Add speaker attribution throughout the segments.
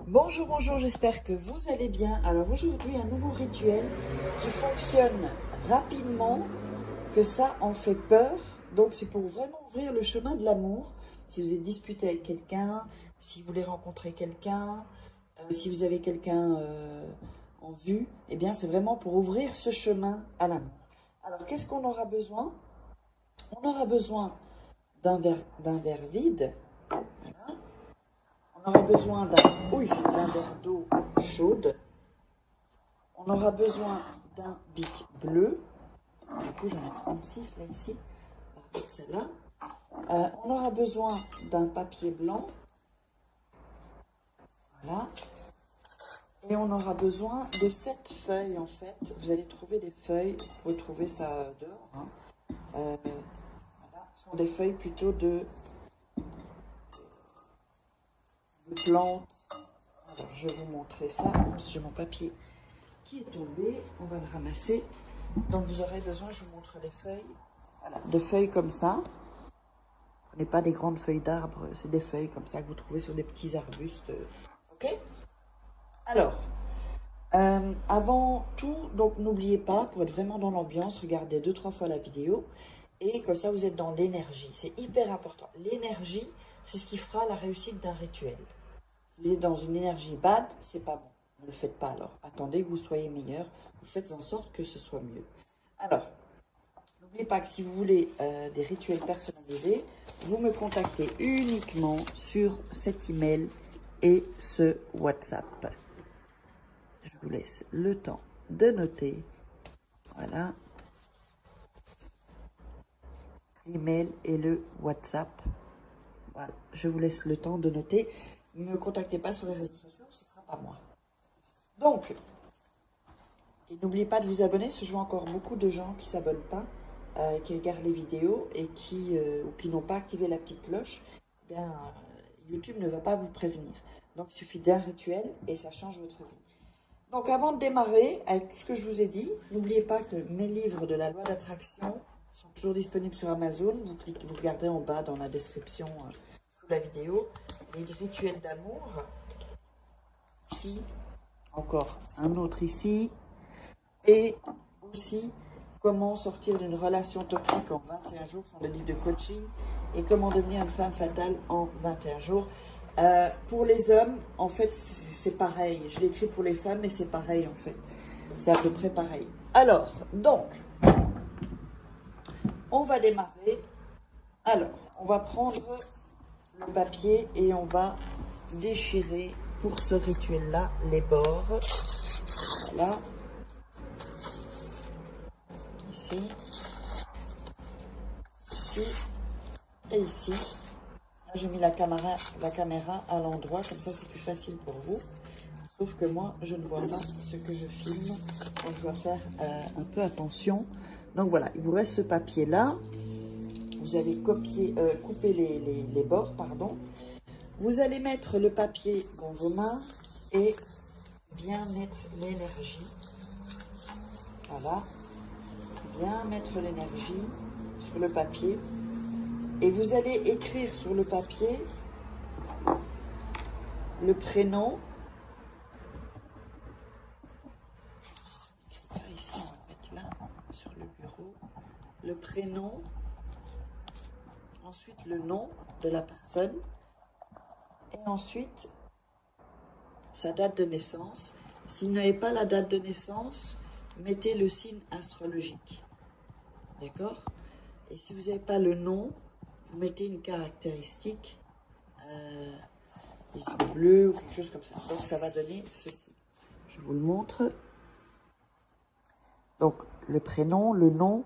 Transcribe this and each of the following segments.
Speaker 1: Bonjour, bonjour, j'espère que vous allez bien. Alors aujourd'hui, un nouveau rituel qui fonctionne rapidement, que ça en fait peur. Donc c'est pour vraiment ouvrir le chemin de l'amour. Si vous êtes disputé avec quelqu'un, si vous voulez rencontrer quelqu'un, si vous avez quelqu'un en vue, eh bien c'est vraiment pour ouvrir ce chemin à l'amour. Alors qu'est-ce qu'on aura besoin? On aura besoin d'un verre vide. Voilà. On aura besoin d'un verre d'eau chaude. On aura besoin d'un bic bleu. Du coup, j'en ai 36 là ici, avec celle-là. On aura besoin d'un papier blanc. Voilà. Et on aura besoin de 7 feuilles en fait. Vous allez trouver des feuilles. Vous pouvez trouver ça dehors. Hein. Voilà. Ce sont des feuilles plutôt de plantes. Alors, je vais vous montrer ça. J'ai mon papier qui est tombé. On va le ramasser. Donc, vous aurez besoin, je vous montre les feuilles. Voilà, de feuilles comme ça. Prenez pas des grandes feuilles d'arbres, c'est des feuilles comme ça que vous trouvez sur des petits arbustes. Ok? Alors, avant tout, donc n'oubliez pas, pour être vraiment dans l'ambiance, regardez 2-3 fois la vidéo. Et comme ça, vous êtes dans l'énergie. C'est hyper important. L'énergie, c'est ce qui fera la réussite d'un rituel. Si vous êtes dans une énergie bad, c'est pas bon. Ne le faites pas alors. Attendez que vous soyez meilleur. Vous faites en sorte que ce soit mieux. Alors, n'oubliez pas que si vous voulez des rituels personnalisés, vous me contactez uniquement sur cet email et ce WhatsApp. Je vous laisse le temps de noter. Voilà. L'email et le WhatsApp. Voilà. Je vous laisse le temps de noter. Ne me contactez pas sur les réseaux sociaux, ce ne sera pas moi. Donc, et n'oubliez pas de vous abonner, parce que je vois encore beaucoup de gens qui ne s'abonnent pas, qui regardent les vidéos et qui n'ont pas activé la petite cloche. Eh bien, YouTube ne va pas vous prévenir. Donc, il suffit d'un rituel et ça change votre vie. Donc, avant de démarrer, avec tout ce que je vous ai dit, n'oubliez pas que mes livres de la loi d'attraction sont toujours disponibles sur Amazon. Vous regardez en bas dans la description sous la vidéo. Les rituels d'amour. Ici, encore un autre ici. Et aussi, comment sortir d'une relation toxique en 21 jours, sont le livre de coaching. Et comment devenir une femme fatale en 21 jours. Pour les hommes, en fait, c'est pareil. Je l'ai écrit pour les femmes, mais c'est pareil, en fait. C'est à peu près pareil. Alors, donc, on va démarrer. Alors, on va prendre le papier et on va déchirer pour ce rituel-là les bords. Voilà. Ici. Ici. Et ici. J'ai mis la caméra à l'endroit, comme ça c'est plus facile pour vous. Sauf que moi, je ne vois pas ce que je filme, donc je dois faire un peu attention. Donc voilà, il vous reste ce papier-là. Vous allez couper les bords, pardon. Vous allez mettre le papier dans vos mains et bien mettre l'énergie. Voilà. Bien mettre l'énergie sur le papier. Et vous allez écrire sur le papier le prénom. Ici, on va mettre là, sur le bureau. Le prénom. Ensuite, le nom de la personne. Et ensuite, sa date de naissance. Si vous n'avez pas la date de naissance, mettez le signe astrologique. D'accord? Et si vous n'avez pas le nom, vous mettez une caractéristique, des yeux bleus ou quelque chose comme ça. Donc, ça va donner ceci. Je vous le montre. Donc, le prénom, le nom,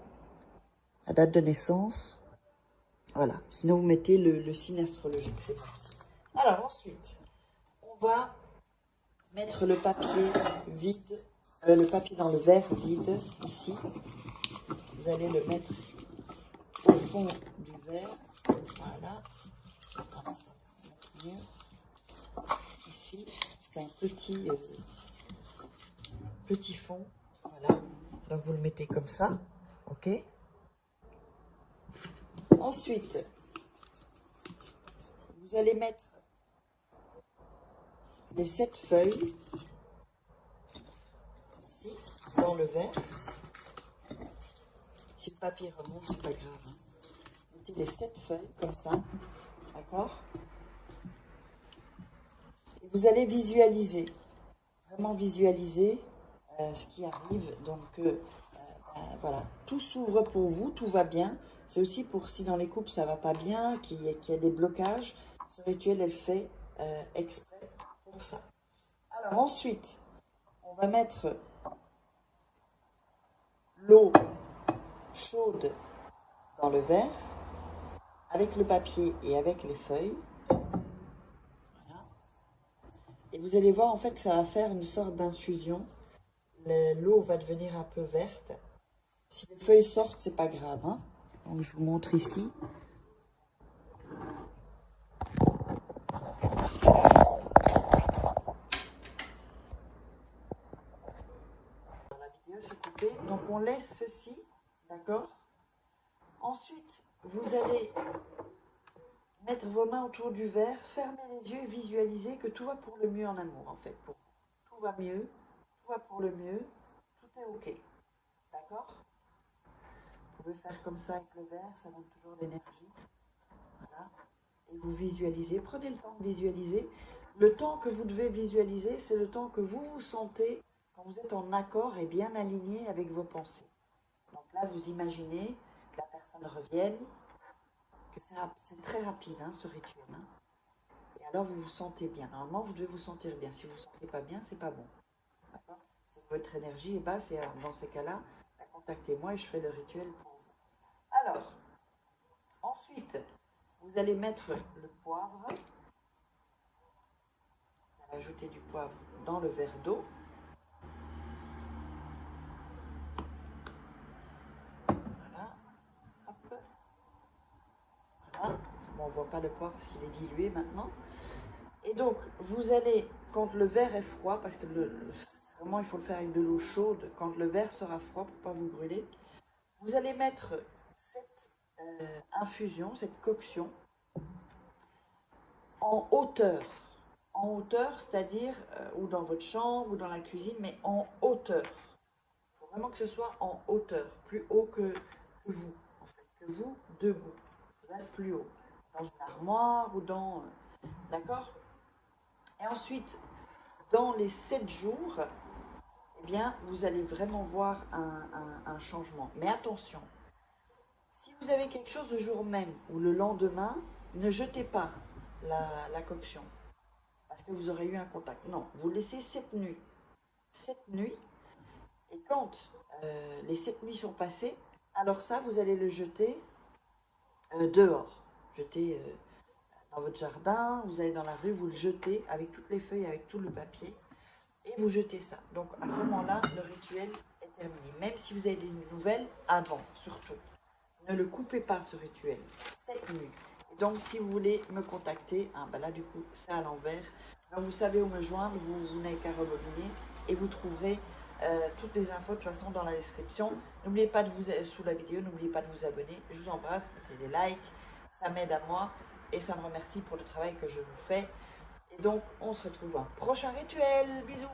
Speaker 1: la date de naissance. Voilà. Sinon, vous mettez le signe astrologique. C'est possible. Alors, ensuite, on va mettre le papier vide, le papier dans le verre vide, ici. Vous allez le mettre au fond du verre. Voilà. Ici, c'est un petit fond. Voilà. Donc, vous le mettez comme ça. OK? Ensuite, vous allez mettre les 7 feuilles ici dans le verre. Si le papier remonte, c'est pas grave. Hein. Mettez les 7 feuilles comme ça, d'accord? Et vous allez visualiser, vraiment visualiser ce qui arrive. Donc voilà, tout s'ouvre pour vous, tout va bien. C'est aussi pour si dans les couples ça va pas bien, qu'il y a des blocages. Ce rituel, elle fait exprès pour ça. Alors ensuite, on va mettre l'eau chaude dans le verre, avec le papier et avec les feuilles. Voilà. Et vous allez voir en fait que ça va faire une sorte d'infusion. L'eau va devenir un peu verte. Si les feuilles sortent, c'est pas grave. Hein. Donc je vous montre ici. La vidéo s'est coupée. Donc on laisse ceci, d'accord? Ensuite, vous allez mettre vos mains autour du verre, fermer les yeux et visualiser que tout va pour le mieux en amour, en fait, pour vous. Tout va mieux, tout va pour le mieux, tout est OK. D'accord? Vous pouvez faire comme ça avec le verre, ça donne toujours l'énergie. Voilà. Et vous visualisez, prenez le temps de visualiser. Le temps que vous devez visualiser, c'est le temps que vous vous sentez quand vous êtes en accord et bien aligné avec vos pensées. Donc là, vous imaginez que la personne revienne, que c'est très rapide, hein, ce rituel. Hein. Et alors, vous vous sentez bien. Normalement, vous devez vous sentir bien. Si vous ne vous sentez pas bien, c'est pas bon. D'accord? Si votre énergie est basse, et dans ces cas-là, contactez-moi et je fais le rituel pour vous. Alors, ensuite, vous allez mettre le poivre. Vous allez ajouter du poivre dans le verre d'eau. Voilà. Hop. Voilà. Bon, on ne voit pas le poivre parce qu'il est dilué maintenant. Et donc, vous allez, quand le verre est froid, parce que vraiment il faut le faire avec de l'eau chaude, quand le verre sera froid pour ne pas vous brûler, vous allez mettre cette infusion, cette coction, en hauteur. En hauteur, c'est-à-dire, ou dans votre chambre, ou dans la cuisine, mais en hauteur. Il faut vraiment que ce soit en hauteur, plus haut que vous, en fait, que vous, debout. Ça va être plus haut, dans une armoire ou dans... D'accord? Et ensuite, dans les 7 jours, eh bien, vous allez vraiment voir un changement. Mais attention, si vous avez quelque chose le jour même ou le lendemain, ne jetez pas la coction. Parce que vous aurez eu un contact. Non, vous laissez 7 nuits. 7 nuits. Et quand les 7 nuits sont passées, alors ça, vous allez le jeter dehors. Jeter dans votre jardin, vous allez dans la rue, vous le jetez avec toutes les feuilles, avec tout le papier. Et vous jetez ça. Donc à ce moment-là, le rituel est terminé. Même si vous avez des nouvelles, avant, surtout. Ne le coupez pas, ce rituel. 7 nuits. Donc, si vous voulez me contacter, hein, ben là, du coup, c'est à l'envers. Donc, vous savez où me joindre, vous n'avez qu'à rebobiner et vous trouverez toutes les infos de toute façon dans la description. N'oubliez pas de vous, sous la vidéo, n'oubliez pas de vous abonner. Je vous embrasse, mettez des likes, ça m'aide à moi et ça me remercie pour le travail que je vous fais. Et donc, on se retrouve à un prochain rituel. Bisous!